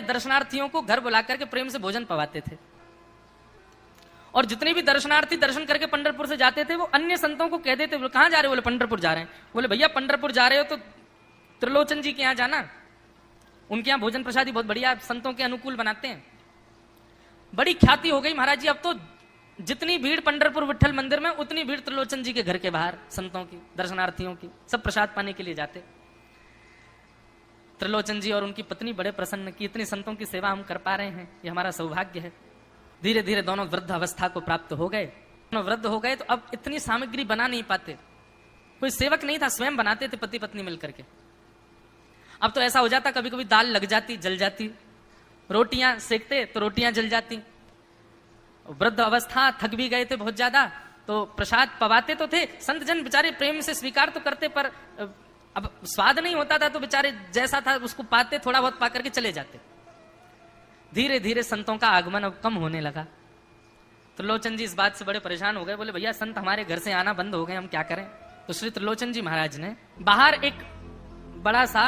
दर्शनार्थियों को घर बुला करके प्रेम से भोजन पवाते थे। और जितने भी दर्शनार्थी दर्शन करके पंढरपुर से जाते थे वो अन्य संतों को कह देते, बोले कहां जा रहे हो? बोले पंढरपुर जा रहे हैं। बोले भैया पंढरपुर जा रहे हो तो त्रिलोचन जी के यहाँ जाना, उनके यहाँ भोजन प्रसादी बहुत बढ़िया संतों के अनुकूल बनाते हैं। बड़ी ख्याति हो गई महाराज जी, अब तो जितनी भीड़ पंढरपुर विठल मंदिर में उतनी भीड़ त्रिलोचन जी के घर के बाहर संतों की, दर्शनार्थियों की, सब प्रसाद पाने के लिए जाते। त्रिलोचन जी और उनकी पत्नी बड़े प्रसन्न कि इतनी संतों की सेवा हम कर पा रहे हैं, ये हमारा सौभाग्य है। धीरे धीरे दोनों वृद्ध अवस्था को प्राप्त हो गए। दोनों वृद्ध हो गए तो अब इतनी सामग्री बना नहीं पाते, कोई सेवक नहीं था, स्वयं बनाते थे पति पत्नी मिलकर के। अब तो ऐसा हो जाता कभी कभी दाल लग जाती, जल जाती, रोटियां सेकते तो रोटियां जल जाती। वृद्ध अवस्था, थक भी गए थे बहुत ज्यादा, तो प्रसाद पवाते तो थे, संत जन बेचारे प्रेम से स्वीकार तो करते, पर अब स्वाद नहीं होता था तो बेचारे जैसा था उसको पाते, थोड़ा बहुत पा करके चले जाते। धीरे धीरे संतों का आगमन अब कम होने लगा। त्रिलोचन जी इस बात से बड़े परेशान हो गए, बोले भैया संत हमारे घर से आना बंद हो गए, हम क्या करें? तो श्री त्रिलोचन जी महाराज ने बाहर एक बड़ा सा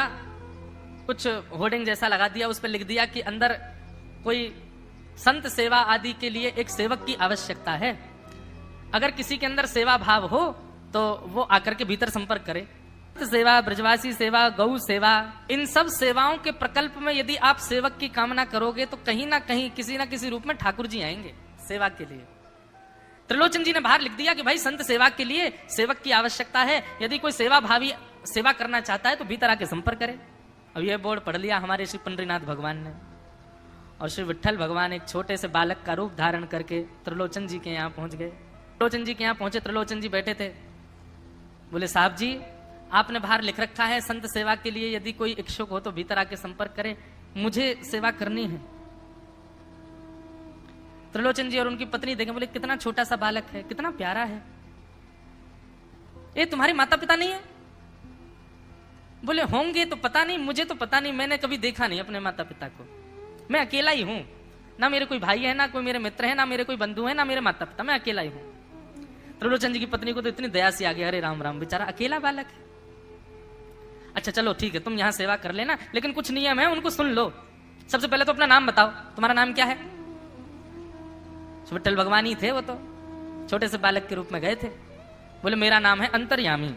कुछ होर्डिंग जैसा लगा दिया, उस पर लिख दिया कि अंदर कोई संत सेवा आदि के लिए एक सेवक की आवश्यकता है, अगर किसी के अंदर सेवा भाव हो तो वो आकर के भीतर संपर्क करे। सेवा, ब्रजवासी सेवा, गौ सेवा, इन सब सेवाओं के प्रकल्प में यदि आप सेवक की कामना करोगे तो कहीं ना कहीं किसी ना किसी रूप में ठाकुर जी आएंगे सेवा के लिए। त्रिलोचन जी ने बाहर लिख दिया कि भाई संत सेवा के लिए सेवक की आवश्यकता है, यदि कोई सेवा भावी सेवा करना चाहता है तो भीतर आके संपर्क करे। अब यह बोर्ड पढ़ लिया हमारे श्री पंडरीनाथ भगवान ने, और श्री विठल भगवान एक छोटे से बालक का रूप धारण करके त्रिलोचन जी के यहाँ पहुंच गए। त्रिलोचन जी के यहाँ पहुंचे, त्रिलोचन जी बैठे थे। बोले साहब जी आपने बाहर लिख रखा है संत सेवा के लिए यदि कोई इच्छुक हो तो भीतर आके संपर्क करे, मुझे सेवा करनी है। त्रिलोचन जी और उनकी पत्नी देखें, बोले कितना छोटा सा बालक है, कितना प्यारा है, ये तुम्हारे माता पिता नहीं है? बोले होंगे तो पता नहीं, मुझे तो पता नहीं, मैंने कभी देखा नहीं अपने माता पिता को, मैं अकेला ही हूं, ना मेरे कोई भाई है, ना कोई मेरे मित्र है, ना मेरे कोई बंधु है, ना मेरे माता पिता, मैं अकेला ही हूं। त्रिलोचन जी की पत्नी को तो इतनी दया सी आ गई, अरे राम राम बेचारा अकेला बालक है। अच्छा चलो ठीक है, तुम यहां सेवा कर लेना, लेकिन कुछ नियम है उनको सुन लो। सबसे पहले तो अपना नाम बताओ, तुम्हारा नाम क्या है? विठल भगवान ही थे वो, तो छोटे से बालक के रूप में गए थे। बोले मेरा नाम है अंतर्यामी।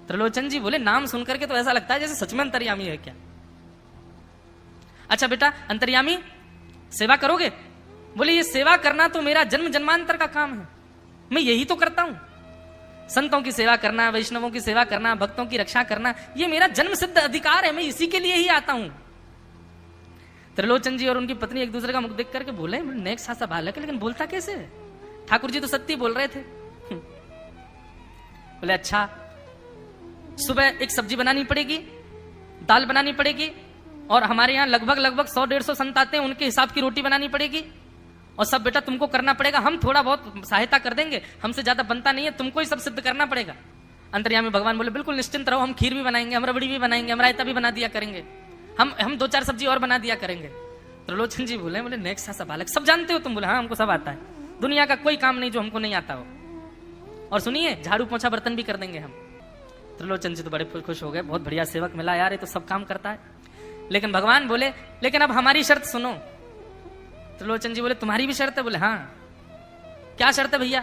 त्रिलोचन जी बोले नाम सुन करके तो ऐसा लगता है जैसे सच में अंतर्यामी है क्या? अच्छा बेटा अंतर्यामी सेवा करोगे? बोले ये सेवा करना तो मेरा जन्म जन्मांतर का काम है, मैं यही तो करता हूं, संतों की सेवा करना, वैष्णवों की सेवा करना, भक्तों की रक्षा करना, ये मेरा जन्म सिद्ध अधिकार है, मैं इसी के लिए ही आता हूं। त्रिलोचन जी और उनकी पत्नी एक दूसरे का मुख देख करके बोले नेक सा बालक है, लेकिन बोलता कैसे है? ठाकुर जी तो सत्य बोल रहे थे। बोले अच्छा सुबह एक सब्जी बनानी पड़ेगी, दाल बनानी पड़ेगी, और हमारे यहाँ लगभग 100-150 संत आते हैं, उनके हिसाब की रोटी बनानी पड़ेगी, और सब बेटा तुमको करना पड़ेगा, हम थोड़ा बहुत सहायता कर देंगे, हमसे ज्यादा बनता नहीं है, तुमको ही सब सिद्ध करना पड़ेगा। अंतर्यामी भगवान बोले बिल्कुल निश्चिंत रहो, हम खीर भी बनाएंगे, हम रबड़ी भी बनाएंगे, हम रायता भी बना दिया करेंगे, हम 2-4 सब्जी और बना दिया करेंगे। त्रिलोचन जी बोले नेक सा बालक, सब जानते हो तुम? बोले हाँ हमको सब आता है, दुनिया का कोई काम नहीं जो हमको नहीं आता हो, और सुनिए झाड़ू पोछा बर्तन भी कर देंगे हम। त्रिलोचन जी तो बड़े खुश हो गए, बहुत बढ़िया सेवक मिला यार, ये तो सब काम करता है। लेकिन भगवान बोले लेकिन अब हमारी शर्त सुनो। त्रिलोचन जी बोले तुम्हारी भी शर्त है? बोले हाँ। क्या शर्त है भैया?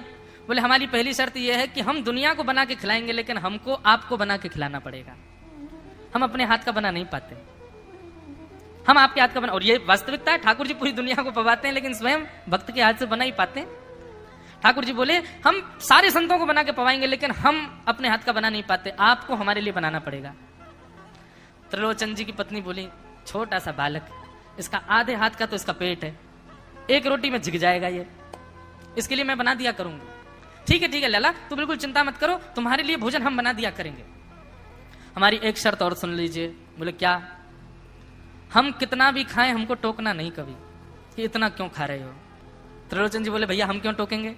बोले हमारी पहली शर्त यह है कि हम दुनिया को बना के खिलाएंगे, लेकिन हमको आपको बना के खिलाना पड़ेगा, हम अपने हाथ का बना नहीं पाते, हम आपके हाथ का बना। और ये वास्तविकता है, ठाकुर जी पूरी दुनिया को पवाते हैं लेकिन स्वयं भक्त के हाथ से बना ही पाते हैं। ठाकुर जी बोले हम सारे संतों को बना के पवाएंगे, लेकिन हम अपने हाथ का बना नहीं पाते, आपको हमारे लिए बनाना पड़ेगा। त्रिलोचन जी की पत्नी बोली छोटा सा बालक, इसका आधे हाथ का तो इसका पेट है, एक रोटी में झिक जाएगा ये, इसके लिए मैं बना दिया करूंगी। ठीक है लला, तू बिल्कुल चिंता मत करो, तुम्हारे लिए भोजन हम बना दिया करेंगे। हमारी एक शर्त और सुन लीजिए। बोले क्या? हम कितना भी खाएं हमको टोकना नहीं कभी कि इतना क्यों खा रहे हो। त्रिलोचन जी बोले भैया हम क्यों टोकेंगे,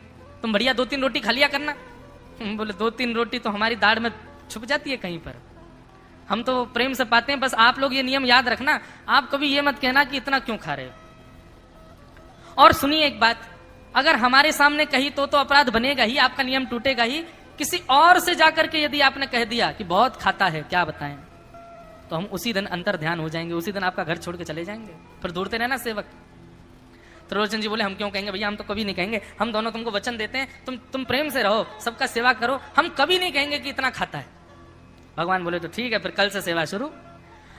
तुम बढ़िया 2-3 रोटी खा लिया करना। बोले 2-3 रोटी तो हमारी दाढ़ में छुप जाती है कहीं पर, हम तो प्रेम से पाते हैं, बस आप लोग ये नियम याद रखना, आप कभी ये मत कहना कि इतना क्यों खा रहे हो। और सुनिए एक बात, अगर हमारे सामने कही तो अपराध बनेगा ही, आपका नियम टूटेगा ही। किसी और से जाकर के यदि आपने कह दिया कि बहुत खाता है, क्या बताएं, तो हम उसी दिन अंतर ध्यान हो जाएंगे, उसी दिन आपका घर छोड़ के चले जाएंगे, फिर दूरते रहना सेवक। त्रिलोचन जी बोले हम क्यों कहेंगे भैया, हम तो कभी नहीं कहेंगे, हम दोनों तुमको वचन देते हैं, तुम प्रेम से रहो, सबका सेवा करो, हम कभी नहीं कहेंगे कि इतना खाता है। भगवान बोले तो ठीक है, फिर कल से सेवा शुरू।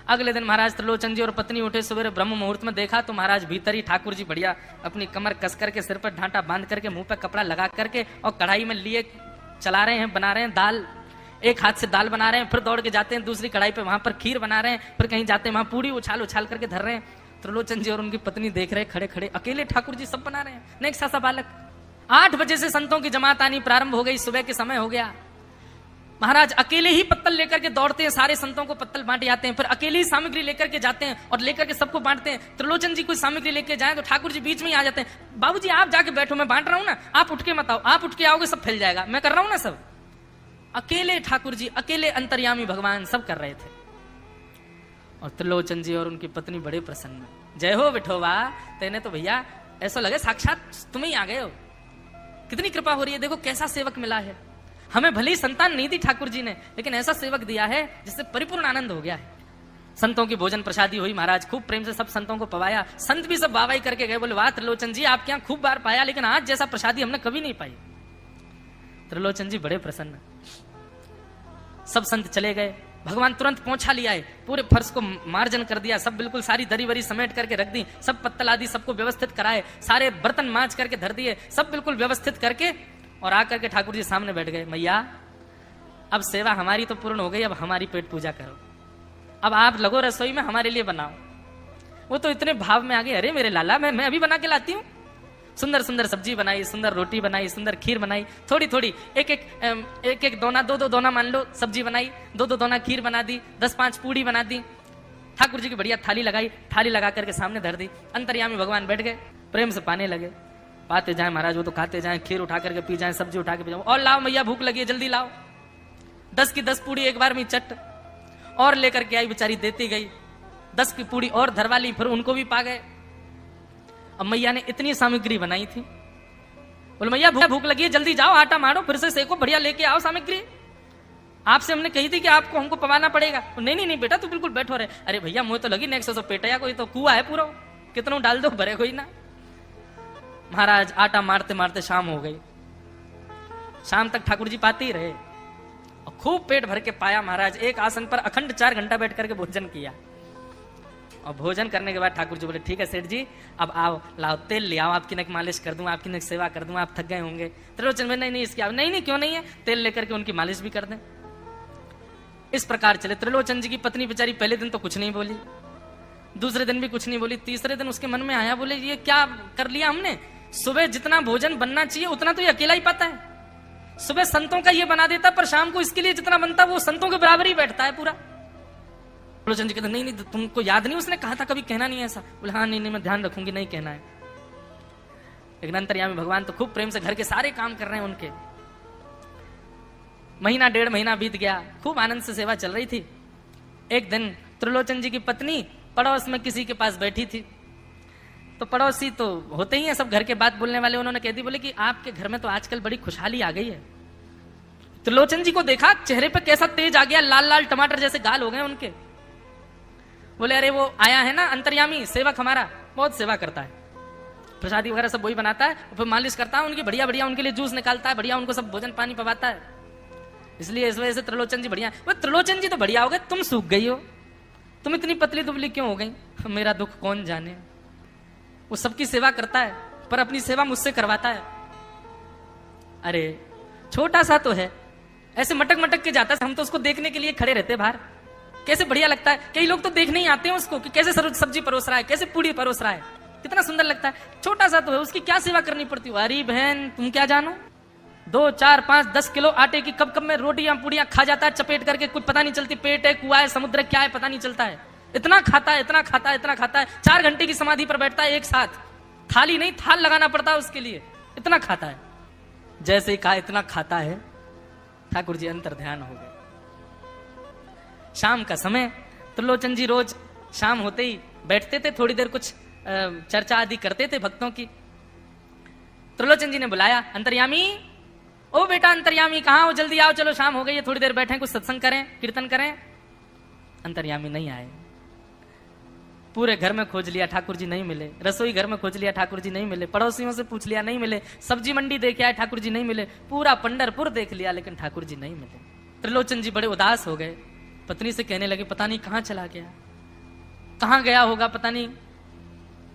अगले दिन महाराज त्रिलोचन जी और पत्नी उठे, सवेरे ब्रह्म मुहूर्त में देखा तो महाराज भीतर ही ठाकुर जी बढ़िया अपनी कमर कस करके, सिर पर ढांटा बांध करके, मुंह पर कपड़ा लगा करके और कढ़ाई में लिए चला रहे हैं, बना रहे हैं दाल, एक हाथ से दाल बना रहे हैं, फिर दौड़ के जाते हैं दूसरी कढ़ाई पे, वहां पर खीर बना रहे हैं, फिर कहीं जाते हैं वहां पूरी उछाल उछाल करके धर रहे हैं। त्रिलोचन जी और उनकी पत्नी देख रहे खड़े खड़े, अकेले ठाकुर जी सब बना रहे हैं, नेक सा बालक। 8 बजे से संतों की जमात आनी प्रारंभ हो गई, सुबह के समय हो गया। महाराज अकेले ही पत्तल लेकर के दौड़ते हैं, सारे संतों को पत्तल बांटे जाते हैं, फिर अकेले ही सामग्री लेकर के जाते हैं और लेकर के सबको बांटते हैं। त्रिलोचन जी कोई सामग्री लेके जाए तो ठाकुर जी बीच में ही आ जाते हैं, बाबूजी आप जाके बैठो, मैं बांट रहा हूं ना, आप उठ के मत आओ, आप उठ के आओगे सब फैल जाएगा, मैं कर रहा हूं ना सब। अकेले ठाकुर जी, अकेले अंतर्यामी भगवान सब कर रहे थे। और त्रिलोचन जी और उनकी पत्नी बड़े प्रसन्न, जय हो विठोबा, तेने तो भैया ऐसा लगे साक्षात तुम ही आ गए हो, कितनी कृपा हो रही है, देखो कैसा सेवक मिला है, हमें भली संतान नहीं दी ठाकुर जी ने, लेकिन ऐसा सेवक दिया है जिससे परिपूर्ण आनंद हो गया है। संतों की भोजन प्रसादी हुई, महाराज खूब प्रेम से सब संतों को पवाया, संत भी सब वाहवाही करके गए, बोले वाह त्रिलोचन जी आपके यहाँ खूब बार पाया, लेकिन आज जैसा प्रसादी हमने कभी नहीं पाई। त्रिलोचन जी बड़े प्रसन्न। सब संत चले गए, भगवान तुरंत पहुंचा लिया है, पूरे फर्श को मार्जन कर दिया, सब बिल्कुल सारी दरी वरी समेट करके रख दी, सब पत्तल आदि सबको व्यवस्थित कराए, सारे बर्तन मांज करके धर दिए, सब बिल्कुल व्यवस्थित करके और आकर के ठाकुर जी सामने बैठ गए। मैया अब सेवा हमारी तो पूर्ण हो गई, अब हमारी पेट पूजा करो, अब आप लगो रसोई में हमारे लिए बनाओ। वो तो इतने भाव में आ गए, अरे मेरे लाला मैं अभी बना के लाती हूँ। सुंदर सुंदर सब्जी बनाई, सुंदर रोटी बनाई, सुंदर खीर बनाई, थोड़ी थोड़ी एक एक दोना, दो दोना मान लो सब्जी बनाई, दो दोना खीर बना दी, 10-5 पूड़ी बना दी, ठाकुर जी की बढ़िया थाली लगाई, थाली लगा करके सामने धर दी। अंतर्यामी भगवान बैठ गए, प्रेम से पाने लगे, पाते जाए महाराज, वो तो खाते जाए, खीर उठा करके पी जाए, सब्जी उठा के पी जाए, और लाओ मैया भूख लगी है जल्दी लाओ, 10 की 10 पूड़ी एक बार में चट, और लेकर के आई बेचारी, देती गई, 10 की पूड़ी और धरवा ली, फिर उनको भी पा गए। अब मैया ने इतनी सामग्री बनाई थी, बोले मैया भूख लगी है जल्दी जाओ, आटा मारो, फिर से सेको, बढ़िया लेके आओ सामग्री, आपसे हमने कही थी कि आपको हमको पवाना पड़ेगा। नहीं बेटा तू बिल्कुल बैठो रहे। अरे भैया मुझे तो लगी नेक्स्ट सो पेटया, कोई तो कुआ है पूरा, कितना डाल दो भरे कोई ना। महाराज आटा मारते मारते शाम हो गई, शाम तक ठाकुर जी पाते ही रहे और खूब पेट भर के पाया। महाराज एक आसन पर अखंड 4 घंटा बैठ करके भोजन किया, और भोजन करने के बाद ठाकुर जी बोले ठीक है सेठ जी अब आओ, लाओ तेल ले आओ, आपकी नक मालिश कर दूं, आपकी नक सेवा कर दूं, आप थक गए होंगे। त्रिलोचन में नहीं इसकी नहीं क्यों नहीं है, तेल लेकर के उनकी मालिश भी कर दें। इस प्रकार चले। त्रिलोचन जी की पत्नी बेचारी पहले दिन तो कुछ नहीं बोली, दूसरे दिन भी कुछ नहीं बोली, तीसरे दिन उसके मन में आया, बोले ये क्या कर लिया हमने, सुबह जितना भोजन बनना चाहिए उतना तो ये अकेला ही पाता है, सुबह संतों का ये बना देता, पर शाम को इसके लिए जितना बनता वो संतों के बराबर ही बैठता है पूरा। त्रिलोचन जी कहते नहीं तुमको याद नहीं उसने कहा था कभी कहना नहीं ऐसा। बोले हाँ नहीं मैं ध्यान रखूंगी, नहीं कहना है। लेकिन अंतर्यामी भगवान तो खूब प्रेम से घर के सारे काम कर रहे हैं उनके। महीना 1.5 महीना बीत गया, खूब आनंद से सेवा चल रही थी। एक दिन त्रिलोचन जी की पत्नी पड़ोस में किसी के पास बैठी थी, तो पड़ोसी तो होते ही हैं सब घर के बात बोलने वाले, उन्होंने कह दी बोले कि आपके घर में तो आजकल बड़ी खुशहाली आ गई है। त्रिलोचन जी को देखा, चेहरे पे कैसा तेज आ गया, लाल लाल टमाटर जैसे गाल हो गए उनके। बोले अरे वो आया है ना अंतर्यामी सेवक हमारा, बहुत सेवा करता है, प्रसादी वगैरह सब वही बनाता है, फिर मालिश करता है उनकी, बढ़िया बढ़िया उनके लिए जूस निकालता है, बढ़िया उनको सब भोजन पानी पवाता है, इसलिए इस वजह से त्रिलोचन जी बढ़िया। वो त्रिलोचन जी तो बढ़िया हो गए, तुम सूख गई हो, तुम इतनी पतली दुबली क्यों हो गई, मेरा दुख कौन जाने। वो सबकी सेवा करता है पर अपनी सेवा मुझसे करवाता है। अरे छोटा सा तो है, ऐसे मटक मटक के जाता है, हम तो उसको देखने के लिए खड़े रहते बाहर, कैसे बढ़िया लगता है। कई लोग तो देखने ही आते हैं उसको कि कैसे सब्जी परोस रहा है, कैसे पूड़ी परोस रहा है, कितना सुंदर लगता है। छोटा सा तो है, उसकी क्या सेवा करनी पड़ती है। अरे बहन तुम क्या जानो, 2, 4, 5, 10 किलो आटे की कब कब में रोटियां पूड़ियां खा जाता है चपेट करके, कुछ पता नहीं चलती, पेट है कुआ है समुद्र क्या है पता नहीं चलता है, इतना खाता है इतना खाता है इतना खाता है। 4 घंटे की समाधि पर बैठता है एक साथ, थाली नहीं थाल लगाना पड़ता है उसके लिए, इतना खाता है। जैसे ही कहा इतना खाता है, ठाकुर जी अंतर ध्यान हो गए। शाम का समय, त्रिलोचन जी रोज शाम होते ही बैठते थे, थोड़ी देर कुछ चर्चा आदि करते थे भक्तों की। त्रिलोचन जी ने बुलाया, अंतर्यामी ओ बेटा अंतर्यामी कहाँ हो, जल्दी आओ, चलो शाम हो गई है, थोड़ी देर बैठे कुछ सत्संग करें कीर्तन करें। अंतर्यामी नहीं आए। पूरे घर में खोज लिया, ठाकुर जी नहीं मिले। रसोई घर में खोज लिया, ठाकुर जी नहीं मिले। पड़ोसियों से पूछ लिया, नहीं मिले। सब्जी मंडी देखे आए, ठाकुर जी नहीं मिले। पूरा पंढरपुर देख लिया, लेकिन ठाकुर जी नहीं मिले। त्रिलोचन जी बड़े उदास हो गए। पत्नी से कहने लगे, पता नहीं कहां चला गया, कहां गया होगा, पता नहीं।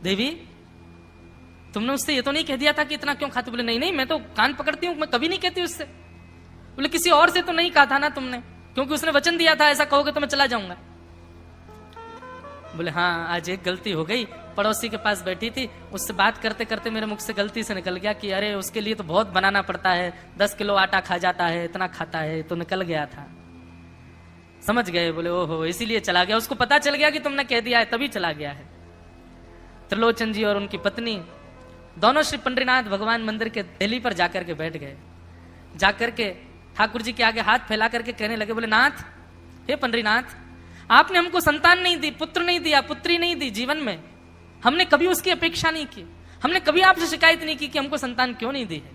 देवी, तुमने उससे ये तो नहीं कह दिया था कि इतना क्यों खाते? बोले नहीं नहीं, मैं तो कान पकड़ती हूं, मैं कभी नहीं कहती उससे। बोले किसी और से तो नहीं कहा था ना तुमने, क्योंकि उसने वचन दिया था ऐसा कहोगे तो मैं चला जाऊंगा। बोले हाँ, आज एक गलती हो गई। पड़ोसी के पास बैठी थी, उससे बात करते करते मेरे मुख से गलती से निकल गया कि अरे उसके लिए तो बहुत बनाना पड़ता है, 10 किलो आटा खा जाता है, इतना खाता है, तो निकल गया था। समझ गए? बोले ओहो, इसीलिए चला गया। उसको पता चल गया कि तुमने कह दिया है, तभी चला गया है। त्रिलोचन जी और उनकी पत्नी दोनों श्री पंडरीनाथ भगवान मंदिर के देहली पर जाकर के बैठ गए। जाकर के ठाकुर जी के आगे हाथ फैला करके कहने लगे, बोले नाथ, हे पंडरीनाथ, आपने हमको संतान नहीं दी, पुत्र नहीं दिया, पुत्री नहीं दी जीवन में। हमने कभी उसकी अपेक्षा नहीं की, हमने कभी आपसे शिकायत नहीं की कि हमको संतान क्यों नहीं दी है।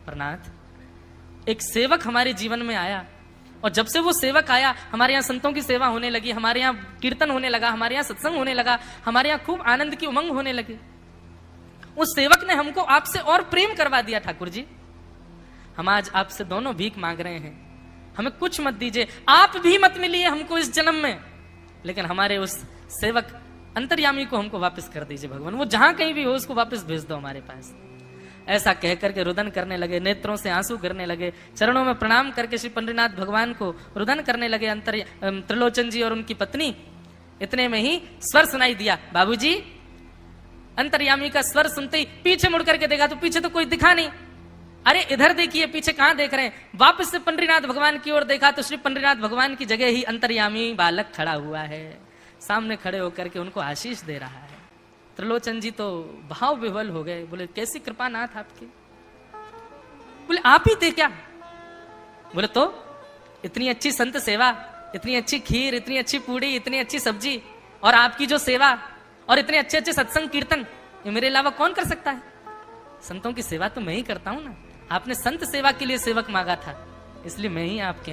पर नाथ, एक सेवक हमारे जीवन में आया, और जब से वो सेवक आया, हमारे यहाँ संतों की सेवा होने लगी, हमारे यहाँ कीर्तन होने लगा, हमारे यहाँ सत्संग होने लगा, हमारे यहाँ खूब आनंद की उमंग होने लगी। उस सेवक ने हमको आपसे और प्रेम करवा दिया। ठाकुर जी, हम आज आपसे दोनों भीख मांग रहे हैं, हमें कुछ मत दीजिए, आप भी मत मिलिए हमको इस जन्म में, लेकिन हमारे उस सेवक अंतर्यामी को हमको वापस कर दीजिए भगवान। वो जहां कहीं भी हो उसको वापस भेज दो हमारे पास। ऐसा कह करके रुदन करने लगे, नेत्रों से आंसू गिरने लगे, चरणों में प्रणाम करके श्री पंडरीनाथ भगवान को रुदन करने लगे त्रिलोचन जी और उनकी पत्नी। इतने में ही स्वर सुनाई दिया, बाबूजी। अंतर्यामी का स्वर सुनते ही पीछे मुड़ करके देखा तो पीछे तो कोई दिखा नहीं। अरे इधर देखिए, पीछे कहां देख रहे हैं? वापस से पंडरीनाथ भगवान की ओर देखा तो श्री पंडरीनाथ भगवान की जगह ही अंतर्यामी बालक खड़ा हुआ है, सामने खड़े होकर के उनको आशीष दे रहा है। त्रिलोचन जी तो भाव विह्वल हो गए। बोले कैसी कृपा नाथ आपकी। बोले आप ही थे क्या? बोले तो इतनी अच्छी संत सेवा, इतनी अच्छी खीर, इतनी अच्छी पूड़ी, इतनी अच्छी सब्जी, और आपकी जो सेवा, और इतने अच्छे अच्छे सत्संग कीर्तन, ये मेरे अलावा कौन कर सकता है? संतों की सेवा तो मैं ही करता हूं ना। आपने संत सेवा के लिए सेवक मांगा था, इसलिए मैं ही आपके